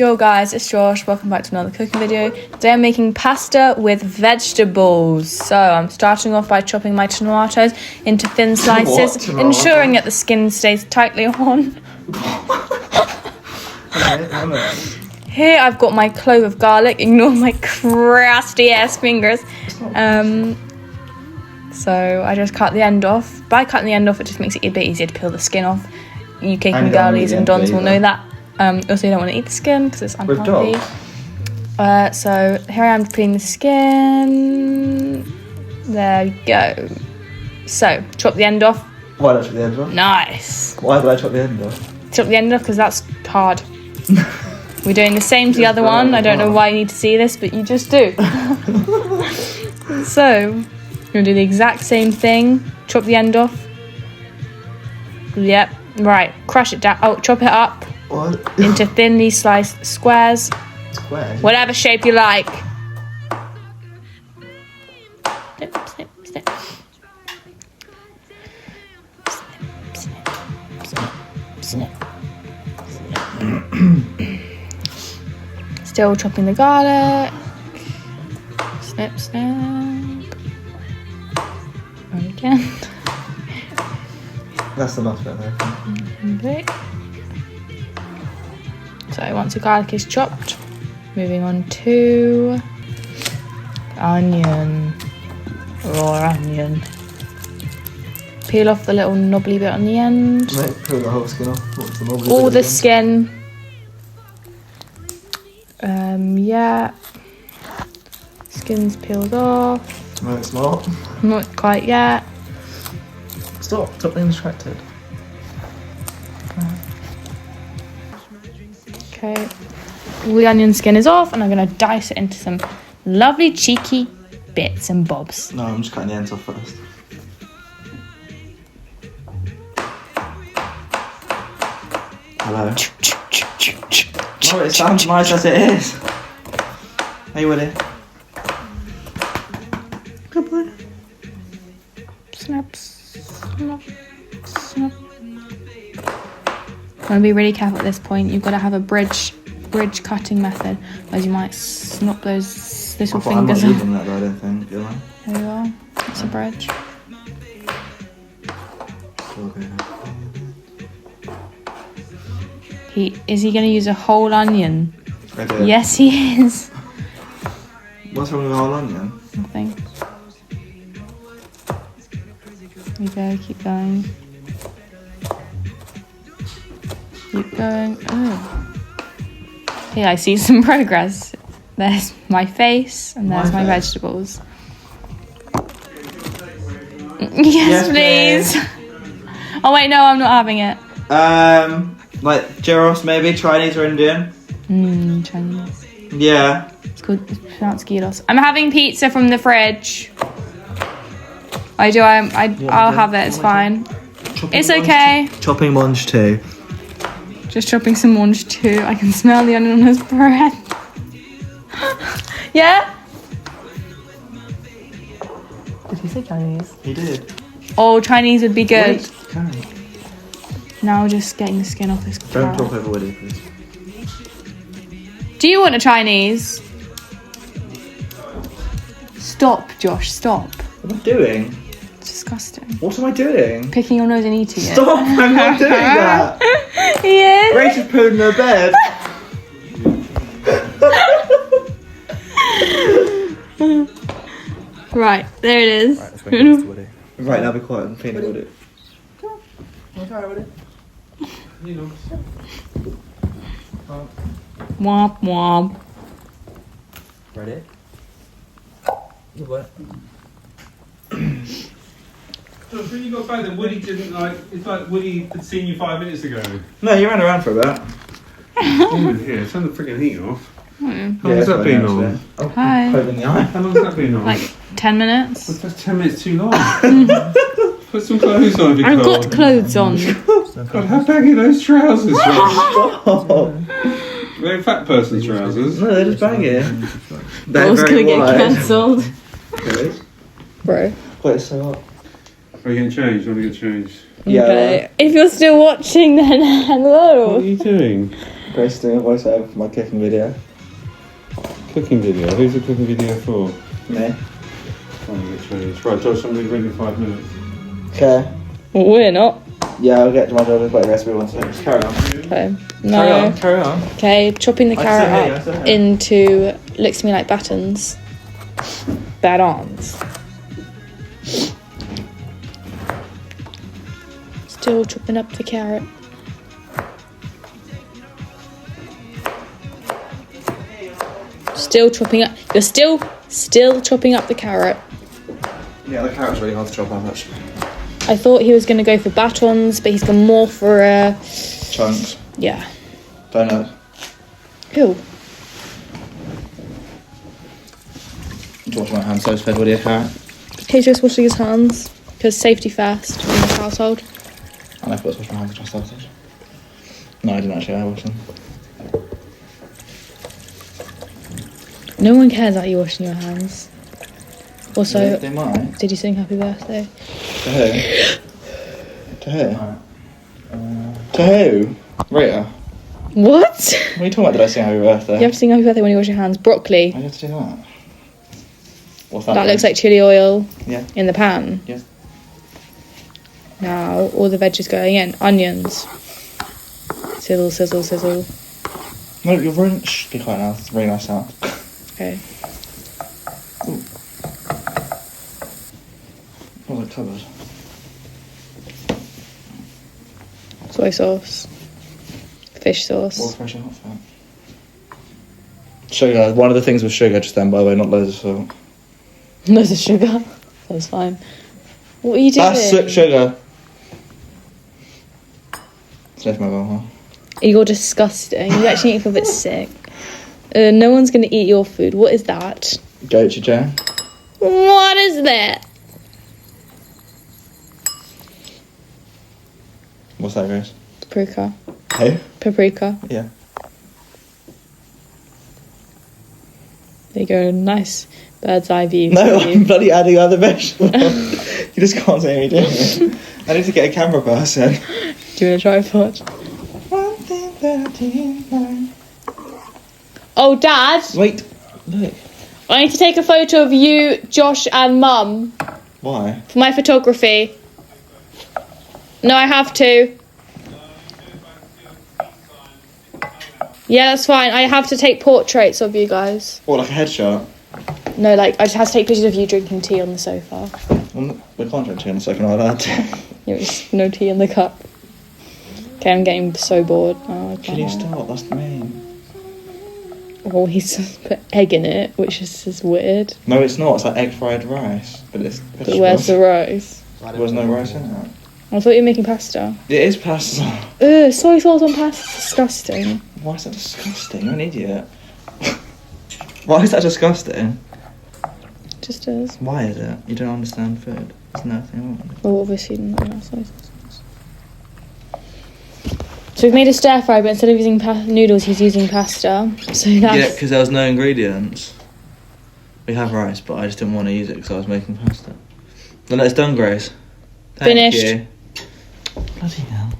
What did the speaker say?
Yo guys, it's Josh. Welcome back to another cooking video. Today I'm making pasta with vegetables. So I'm starting off by chopping my tomatoes into thin slices, ensuring that the skin stays tightly on. Here I've got my clove of garlic. Ignore my crusty ass fingers. So I just cut the end off. By cutting the end off, it just makes it a bit easier to peel the skin off. You cooking girlies and dons will know that. Also, you don't want to eat the skin because it's unhealthy. So here I am peeling the skin. There we go. So chop the end off. Why did I chop the end off? Nice. Why did I chop the end off? Chop the end off because that's hard. We're doing the same to the other one. I don't know why you need to see this, but you just do. So you're gonna do the exact same thing. Chop the end off. Yep. Right. Crush it down. Oh, chop it up. What? Into thinly sliced squares. Squares? Whatever shape you like. Snip, snip, snip. Snip, snip, snip, snip. Still chopping the garlic. Snip, snip. And again. That's the last bit there. Okay. So once the garlic is chopped, moving on to onion, raw onion. Peel off the little knobbly bit on the end. Mate, peel the whole skin off. What's the knobbly All bit the again? skin. Yeah. Skin's peeled off. No, it's not. Not quite yet. Stop being distracted. Okay. All the onion skin is off, and I'm going to dice it into some lovely cheeky bits and bobs. No, I'm just cutting the ends off first. Hello. No, it sounds nice as it is. Hey, Willie. Good boy. Snap, snap, snap. Want to be really careful at this point. You've got to have a bridge cutting method, otherwise you might snap those little fingers I'm off. not using that though, I don't think. You know? There you are. That's a bridge. Is he going to use a whole onion? I do. Yes, he is. What's wrong with the whole onion? Nothing. There you go. Keep going. Keep going. Oh. Hey, I see some progress. There's my face and there's my vegetables. Yes, please. Oh wait, no, I'm not having it. Like gyros maybe, Chinese or Indian? Chinese. Yeah. It's pronounced gyros. I'm having pizza from the fridge. I'll have it, it's fine. It's okay. Chopping mange too. Just chopping some orange too. I can smell the onion on his breath. Yeah? Did he say Chinese? He did. Oh, Chinese would be good. Wait, Karen. Now just getting the skin off his Don't carrot. talk over Willie, please. Do you want a Chinese? Stop, Josh, stop. What am I doing? It's disgusting. What am I doing? Picking your nose and eating it. Stop! I'm not doing that! He is. Rachel's pooed in her bed. Right, there it is. Right, now be quiet and clean it, Willie. Womp womp. Ready? Good boy. So when you got back then, Woody didn't like, it's like Woody had seen you 5 minutes ago. No, you ran around for a bit. Oh, here, turn the freaking heat off. How long's it's that quite been nice on? there. Oh, Hi. poke in the eye. How long's that been on? Like 10 minutes. That's 10 minutes too long. Put some clothes on, I've Nicole. got clothes on. God, how baggy are those trousers, Josh? Oh. Very fat person's trousers. No, they're just banging. They're I was very gonna wide. get cancelled. Really? Bro. Wait, so what? Are you getting changed? You want to get changed? Yeah. Okay. If you're still watching, then What hello. are you doing? Grace is doing a voiceover for my cooking video. Cooking video? Who's the cooking video for? Me. Right, Josh, I'm ready in 5 minutes. Okay. Well, we're not. Yeah, I'll get to my daughter's wet recipe once. Just carry on. Okay. No. Carry on. Okay, chopping the I carrot see, up into, looks to me like batons. Batons. Still chopping up the carrot. Still chopping up. You're still chopping up the carrot. Yeah, the carrot's really hard to chop up actually. I thought he was going to go for batons, but he's gone more for Chunks. yeah. Donuts. Cool. Wash my hands so it's fed with your carrot. He's just washing his hands because safety first in this household. And I forgot to wash my hands after I started. No, I didn't actually. I washed them. No one cares about you washing your hands. Also, They might. did you sing happy birthday? To who? To who? To who? Rita. What? What are you talking about? Did I sing happy birthday? You have to sing happy birthday when you wash your hands. Broccoli. I have to do that. What's that? That looks like chili oil Yeah. in the pan. Yes. Now all the veg is going in. Onions. Sizzle, sizzle, sizzle. No, you're very. Shh, be quiet now. It's a very nice sound. Okay. What was it covered? Soy sauce. Fish More sauce. fresh and hot fat. Sugar. One of the things with sugar just then, by the way, not loads of salt. Loads of sugar. That's fine. What are you doing? That's sugar. Sniff my bum, huh? You're disgusting. You actually make me feel a bit sick. No one's going to eat your food. What is that? Gochujang. Jane. What is that? What's that, Grace? Paprika. Who? Paprika. Yeah. There you go. Nice bird's eye view. No, for you. I'm bloody adding other vegetables. You just can't say me doing it. I need to get a camera person. Do you want a tripod? 1:39. Oh, Dad! Wait, look. I need to take a photo of you, Josh, and Mum Why? for my photography. No, I have to. Yeah, that's fine. I have to take portraits of you guys. What, like a headshot? No, like, I just have to take pictures of you drinking tea on the sofa. Well, we can't drink tea in a second like that. There's no tea in the cup. Okay, I'm getting so bored. Oh, Can you stop? That's mean. Well, he's just put egg in it, which is just weird. No, it's not. It's like egg fried rice. But it's But where's the rice? There's no rice in it. I thought you were making pasta. It is pasta. Ugh, soy sauce on pasta is disgusting. Why is that disgusting? You're an idiot. Why is that disgusting? It just is. Why is it? You don't understand food. There's nothing wrong with it. Well, obviously not soy sauce. So we've made a stir fry, but instead of using noodles, he's using pasta. So that's... Yeah, because there was no ingredients. We have rice, but I just didn't want to use it because I was making pasta. Then it's done, Grace. Thank Finished. you. Bloody hell.